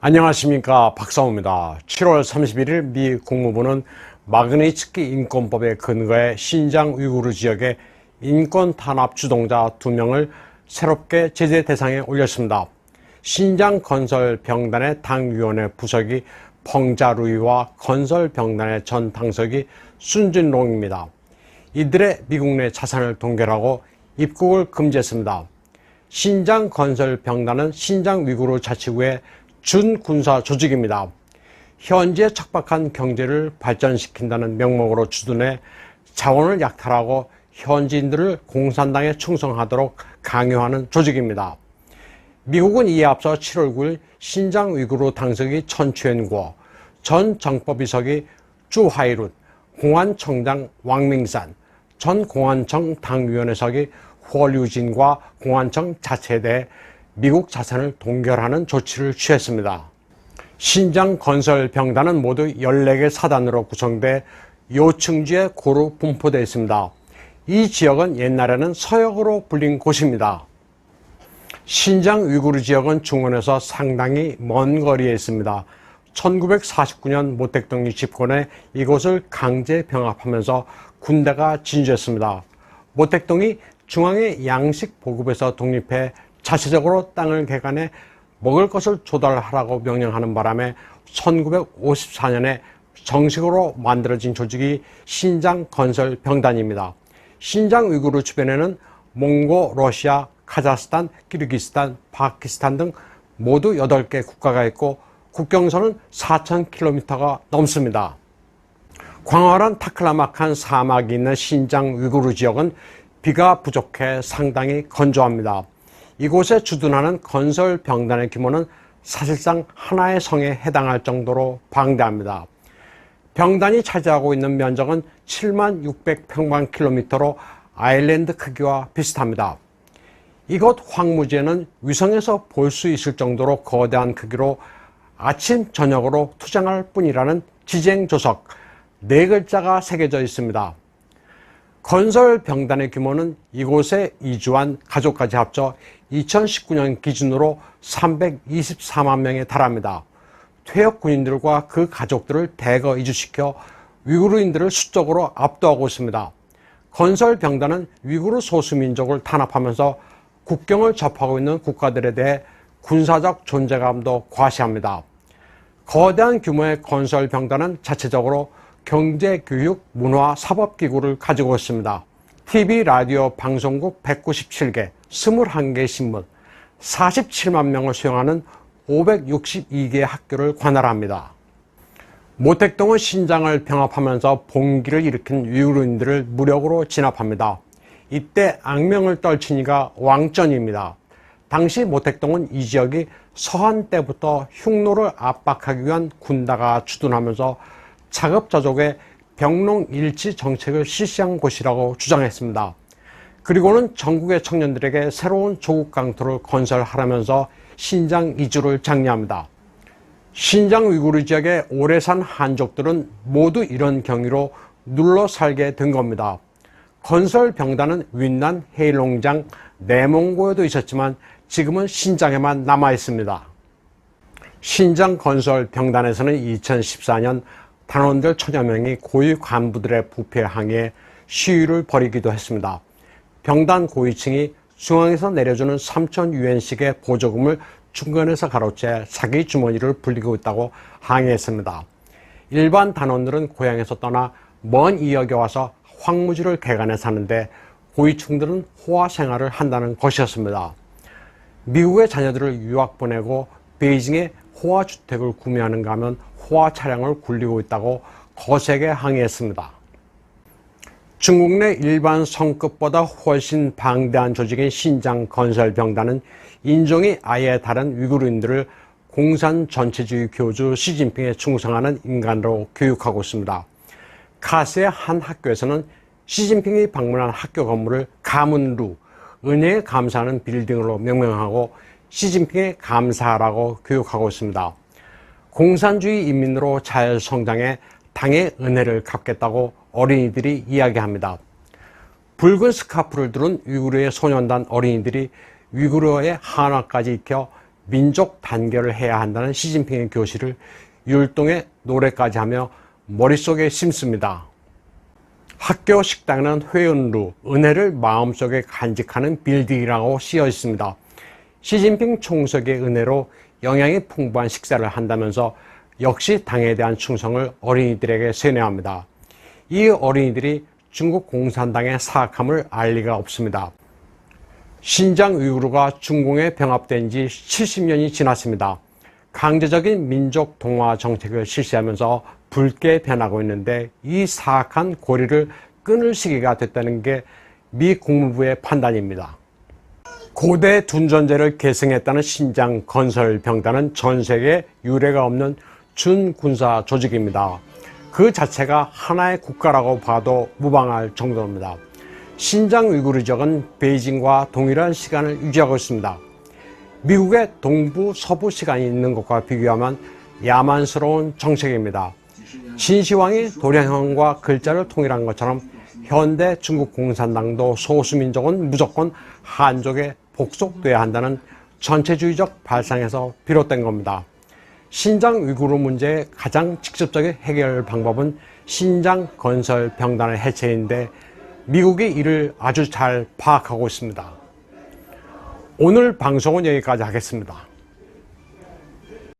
안녕하십니까, 박사호입니다. 7월 31일 미 국무부는 마그니츠키 인권법에 근거해 신장 위구르 지역의 인권 탄압 주동자 2명을 새롭게 제재 대상에 올렸습니다. 신장 건설병단의 당위원회 부석이 펑자루이와 건설병단의 전 당석이 순진롱입니다. 이들의 미국 내 자산을 동결하고 입국을 금지했습니다. 신장 건설병단은 신장 위구르 자치구의 준군사 조직입니다. 현지의 척박한 경제를 발전시킨다는 명목으로 주둔해 자원을 약탈하고 현지인들을 공산당에 충성하도록 강요하는 조직입니다. 미국은 이에 앞서 7월 9일 신장 위구르 당석이 천추엔구어, 전 정법비서기 쭈하이룬, 공안청장 왕밍산, 전 공안청 당위원회석이 허류진과 공안청 자체에 대해 미국 자산을 동결하는 조치를 취했습니다. 신장 건설병단은 모두 14개 사단으로 구성돼 요층지에 고루 분포되어 있습니다. 이 지역은 옛날에는 서역으로 불린 곳입니다. 신장 위구르 지역은 중원에서 상당히 먼 거리에 있습니다. 1949년 모 대통령이 집권해 이곳을 강제 병합하면서 군대가 진주했습니다. 모 대통령이 중앙의 양식 보급에서 독립해 자체적으로 땅을 개간해 먹을 것을 조달하라고 명령하는 바람에 1954년에 정식으로 만들어진 조직이 신장 건설병단입니다. 신장 위구르 주변에는 몽고, 러시아, 카자흐스탄, 키르기스탄, 파키스탄 등 모두 8개 국가가 있고 국경선은 4,000km가 넘습니다. 광활한 타클라마칸 사막이 있는 신장 위구르 지역은 비가 부족해 상당히 건조합니다. 이곳에 주둔하는 건설병단의 규모는 사실상 하나의 성에 해당할 정도로 방대합니다. 병단이 차지하고 있는 면적은 76,000평방킬로미터로 아일랜드 크기와 비슷합니다. 이곳 황무지에는 위성에서 볼 수 있을 정도로 거대한 크기로 아침 저녁으로 투쟁할 뿐이라는 지쟁조석 4글자가 새겨져 있습니다. 건설병단의 규모는 이곳에 이주한 가족까지 합쳐 2019년 기준으로 324만 명에 달합니다. 퇴역 군인들과 그 가족들을 대거 이주시켜 위구르인들을 수적으로 압도하고 있습니다. 건설병단은 위구르 소수민족을 탄압하면서 국경을 접하고 있는 국가들에 대해 군사적 존재감도 과시합니다. 거대한 규모의 건설병단은 자체적으로 경제, 교육, 문화, 사법기구를 가지고 있습니다. TV, 라디오, 방송국 197개, 21개 신문, 47만 명을 수용하는 562개의 학교를 관할합니다. 모택동은 신장을 병합하면서 봉기를 일으킨 위구르인들을 무력으로 진압합니다. 이때 악명을 떨치니가 왕전입니다. 당시 모택동은 이 지역이 서한 때부터 흉노를 압박하기 위한 군다가 주둔하면서 자급자족의 병농일치 정책을 실시한 곳이라고 주장했습니다. 그리고는 전국의 청년들에게 새로운 조국 강토를 건설하라면서 신장 이주를 장려합니다. 신장 위구르 지역에 오래 산 한족들은 모두 이런 경위로 눌러 살게 된 겁니다. 건설병단은 윈난, 헤일롱장, 내몽고에도 있었지만 지금은 신장에만 남아 있습니다. 신장 건설병단에서는 2014년 단원들 1000여 명이 고위 간부들의 부패에 항의해 시위를 벌이기도 했습니다. 병단 고위층이 중앙에서 내려주는 3,000유엔씩의 보조금을 중간에서 가로채 사기 주머니를 불리고 있다고 항의했습니다. 일반 단원들은 고향에서 떠나 먼 이역에 와서 황무지를 개간해 사는데 고위층들은 호화 생활을 한다는 것이었습니다. 미국의 자녀들을 유학 보내고 베이징에 호화주택을 구매하는가 하면 호화 차량을 굴리고 있다고 거세게 항의했습니다. 중국 내 일반 성급보다 훨씬 방대한 조직인 신장 건설병단은 인종이 아예 다른 위구르인들을 공산 전체주의 교주 시진핑에 충성하는 인간으로 교육하고 있습니다. 카스의 한 학교에서는 시진핑이 방문한 학교 건물을 가문루, 은혜에 감사하는 빌딩으로 명명하고 시진핑에 감사하라고 교육하고 있습니다. 공산주의 인민으로 잘 성장해 당의 은혜를 갚겠다고 어린이들이 이야기합니다. 붉은 스카프를 두른 위구르의 소년단 어린이들이 위구르어의 한화까지 익혀 민족 단결을 해야 한다는 시진핑의 교시를 율동의 노래까지 하며 머릿속에 심습니다. 학교 식당에는 회은루, 은혜를 마음속에 간직하는 빌딩이라고 쓰여 있습니다. 시진핑 총석의 은혜로 영양이 풍부한 식사를 한다면서 역시 당에 대한 충성을 어린이들에게 세뇌합니다. 이 어린이들이 중국 공산당의 사악함을 알 리가 없습니다. 신장 위구르가 중공에 병합된 지 70년이 지났습니다. 강제적인 민족 동화 정책을 실시하면서 붉게 변하고 있는데 이 사악한 고리를 끊을 시기가 됐다는 게 미 국무부의 판단입니다. 고대 둔전제를 계승했다는 신장 건설병단은 전 세계에 유례가 없는 준군사 조직입니다. 그 자체가 하나의 국가라고 봐도 무방할 정도입니다. 신장 위구르 지역은 베이징과 동일한 시간을 유지하고 있습니다. 미국의 동부 서부 시간이 있는 것과 비교하면 야만스러운 정책입니다. 신시황이 도량형과 글자를 통일한 것처럼 현대 중국 공산당도 소수민족은 무조건 한족에 복속돼야 한다는 전체주의적 발상에서 비롯된 겁니다. 신장 위구르 문제의 가장 직접적인 해결 방법은 신장 건설 병단의 해체인데 미국이 이를 아주 잘 파악하고 있습니다. 오늘 방송은 여기까지 하겠습니다.